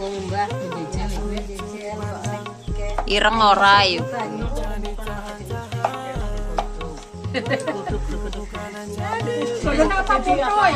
Mbah Ireng ora yuk. Kenapa foto ya Pak?